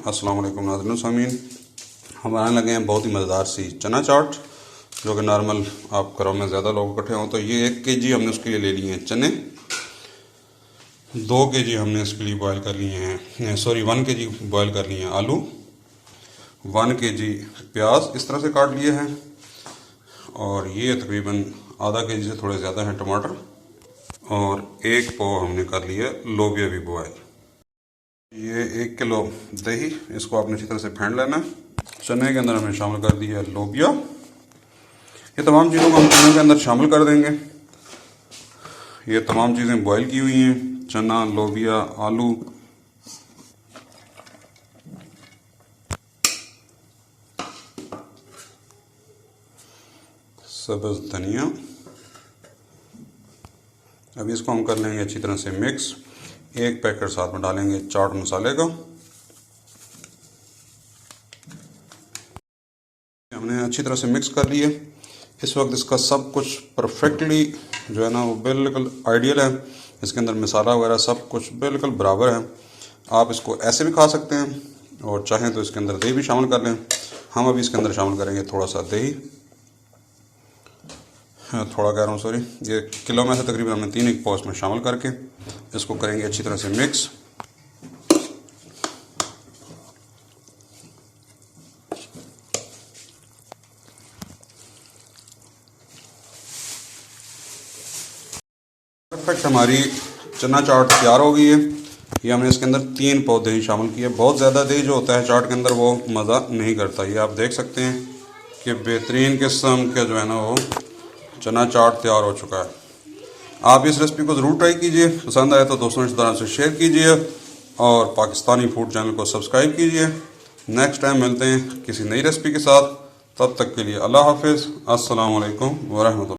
अस्सलाम वालेकुम नाज़रीन सामीन। हम बनाने लगे हैं बहुत ही मज़ेदार सी चना चाट, जो कि नॉर्मल आप घरों में ज़्यादा लोग इकट्ठे हों तो ये 1 kg हमने उसके लिए ले लिए हैं चने, 2 kg हमने इसके लिए बॉयल कर लिए हैं, सॉरी 1 kg बॉयल कर लिए हैं आलू, 1 kg प्याज इस तरह से काट लिए हैं, और ये तकरीबन आधा kg से थोड़े ज़्यादा हैं टमाटर, और 1 पाव हमने कर लिया लोबिया भी बॉयल। ये 1 किलो दही, इसको आपने अच्छी तरह से फेंट लेना है। चने के अंदर हमने शामिल कर दिया लोबिया। ये तमाम चीज़ों को हम चने के अंदर शामिल कर देंगे। ये तमाम चीज़ें बॉईल की हुई हैं, चना, लोबिया, आलू, सब्ज़ धनिया। अभी इसको हम कर लेंगे अच्छी तरह से मिक्स। 1 पैकेट साथ में डालेंगे चाट मसाले का। हमने अच्छी तरह से मिक्स कर लिए। इस वक्त इसका सब कुछ परफेक्टली जो है ना वो बिल्कुल आइडियल है। इसके अंदर मसाला वगैरह सब कुछ बिल्कुल बराबर है। आप इसको ऐसे भी खा सकते हैं, और चाहें तो इसके अंदर दही भी शामिल कर लें। हम अभी इसके अंदर शामिल करेंगे थोड़ा सा दही, थोड़ा कह रहा हूँ सॉरी, ये किलो में से तकरीबन हमने 3 पाव में शामिल करके इसको करेंगे अच्छी तरह से मिक्स। परफेक्ट हमारी चना चाट तैयार हो गई है। ये हमने इसके अंदर 3 पाव दही शामिल किया। बहुत ज़्यादा दही जो होता है चाट के अंदर वो मज़ा नहीं करता। ये आप देख सकते हैं कि बेहतरीन किस्म के जो है ना वो चना चाट तैयार हो चुका है। आप इस रेसिपी को ज़रूर ट्राई कीजिए। पसंद आए तो दोस्तों रिश्तेदारों से शेयर कीजिए, और पाकिस्तानी फूड चैनल को सब्सक्राइब कीजिए। नेक्स्ट टाइम मिलते हैं किसी नई रेसिपी के साथ। तब तक के लिए अल्लाह हाफिज़। अस्सलाम वालेकुम व रहमतुल्लाह।